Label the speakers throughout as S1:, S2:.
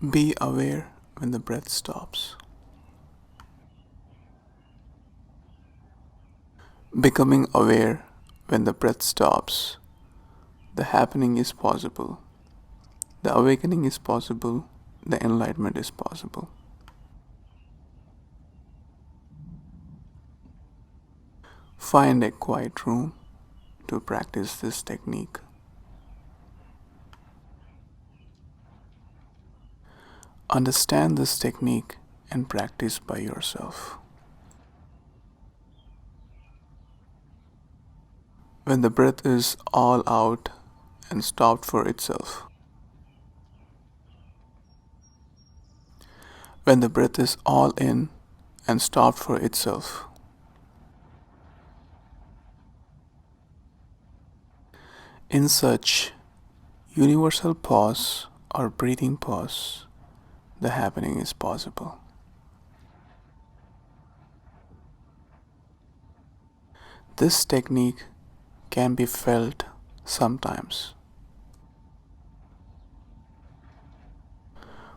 S1: Be aware when the breath stops. Becoming aware when the breath stops, the happening is possible, the awakening is possible, the enlightenment is possible. Find a quiet room to practice this technique. Understand this technique and practice by yourself. When the breath is all out and stopped for itself. When the breath is all in and stopped for itself. In such universal pause or breathing pause, the happening is possible. This technique can be felt sometimes.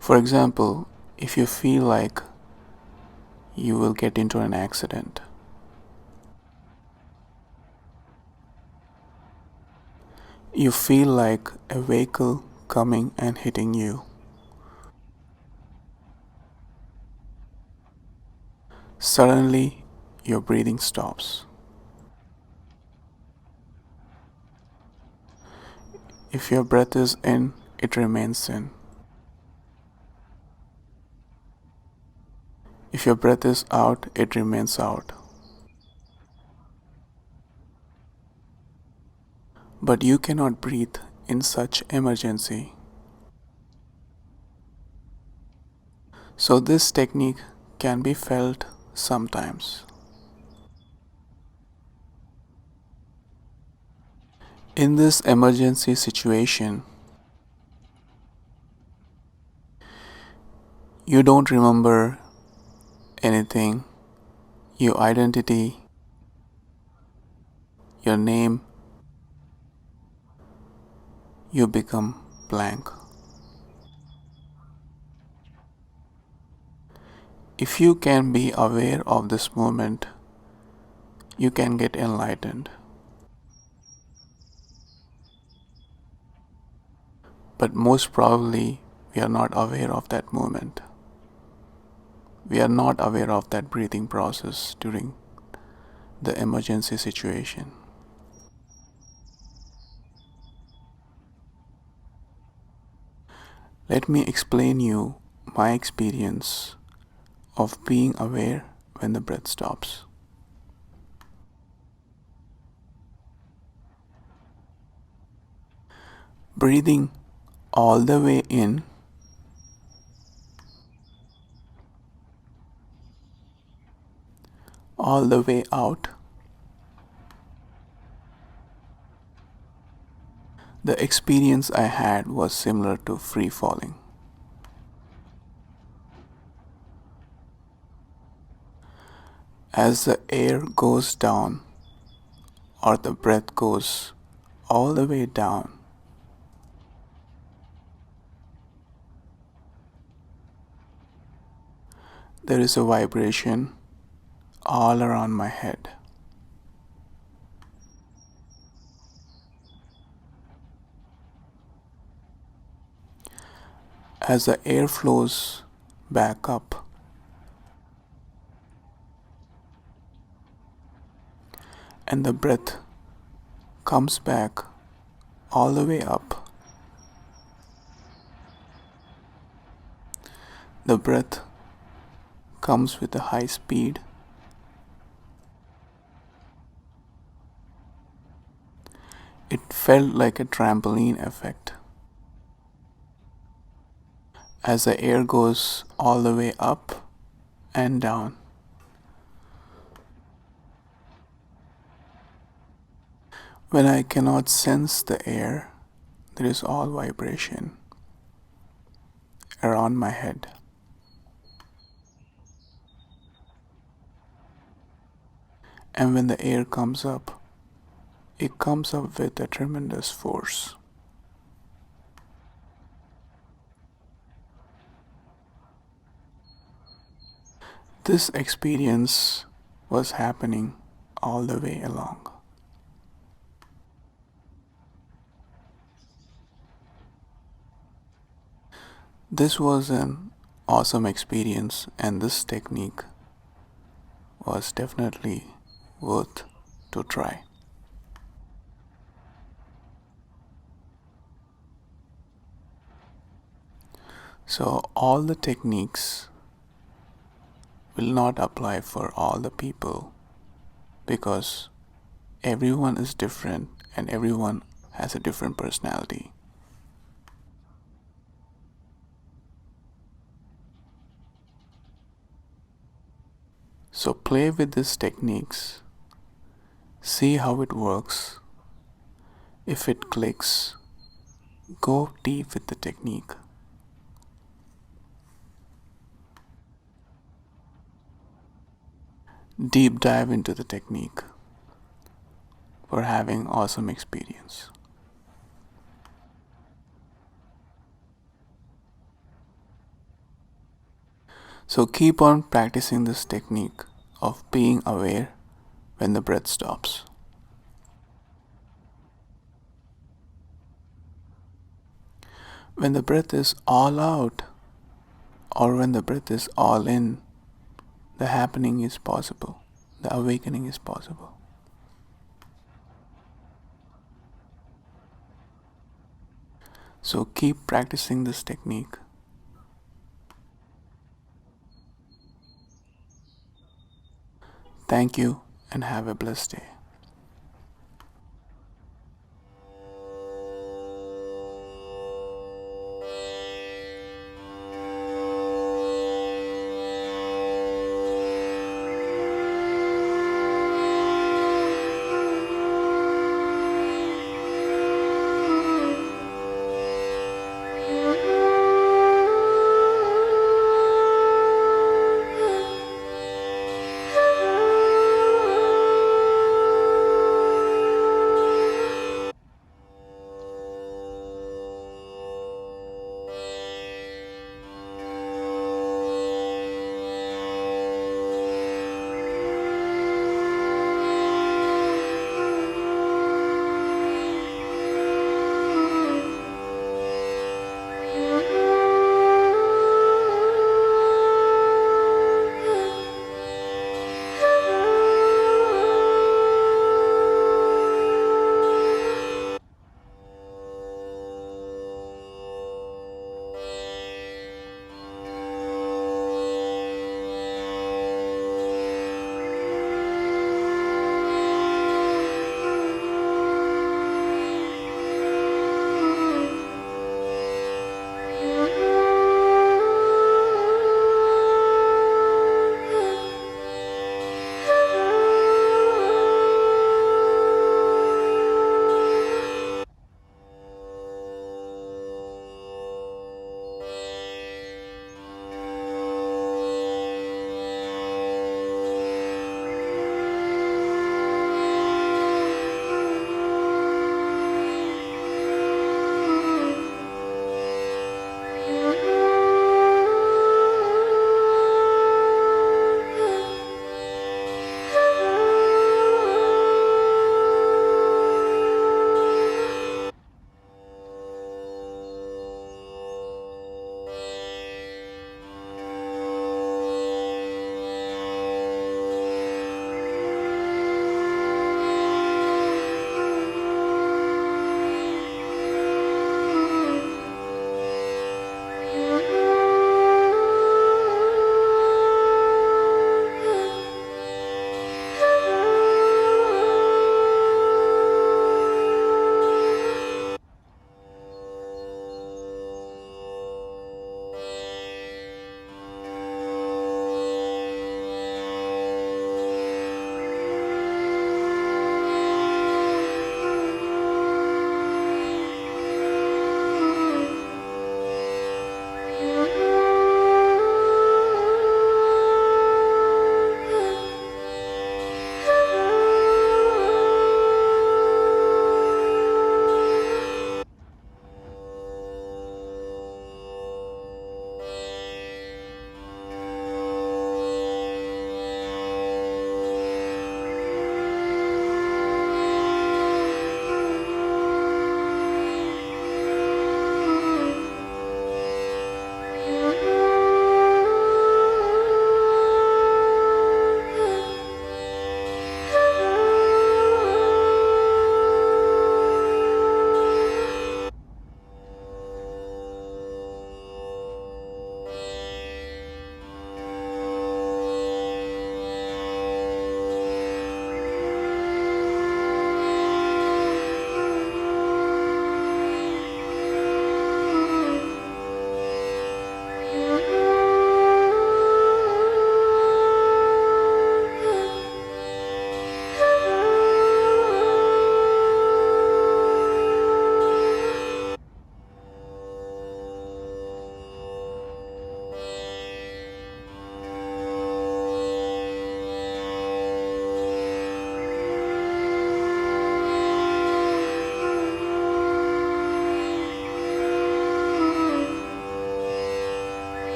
S1: For example, if you feel like you will get into an accident, you feel like a vehicle coming and hitting you. Suddenly, your breathing stops. If your breath is in, it remains in. If your breath is out, it remains out. But you cannot breathe in such emergency. So this technique can be felt sometimes. In this emergency situation, you don't remember anything, your identity, your name, you become blank. If you can be aware of this moment, you can get enlightened. But most probably, we are not aware of that moment. We are not aware of that breathing process during the emergency situation. Let me explain you my experience of being aware when the breath stops. Breathing all the way in, all the way out. The experience I had was similar to free falling. As the air goes down, or the breath goes all the way down, there is a vibration all around my head. As the air flows back up, and the breath comes back all the way up, the breath comes with a high speed. It felt like a trampoline effect. As the air goes all the way up and down. When I cannot sense the air, there is all vibration around my head. And when the air comes up, it comes up with a tremendous force. This experience was happening all the way along. This was an awesome experience, and this technique was definitely worth to try. So, all the techniques will not apply for all the people because everyone is different and everyone has a different personality. So, play with these techniques, see how it works. If it clicks, go deep with the technique. Deep dive into the technique for having awesome experience. So keep on practicing this technique of being aware when the breath stops. When the breath is all out or when the breath is all in, the happening is possible, the awakening is possible. So keep practicing this technique. Thank you and have a blessed day.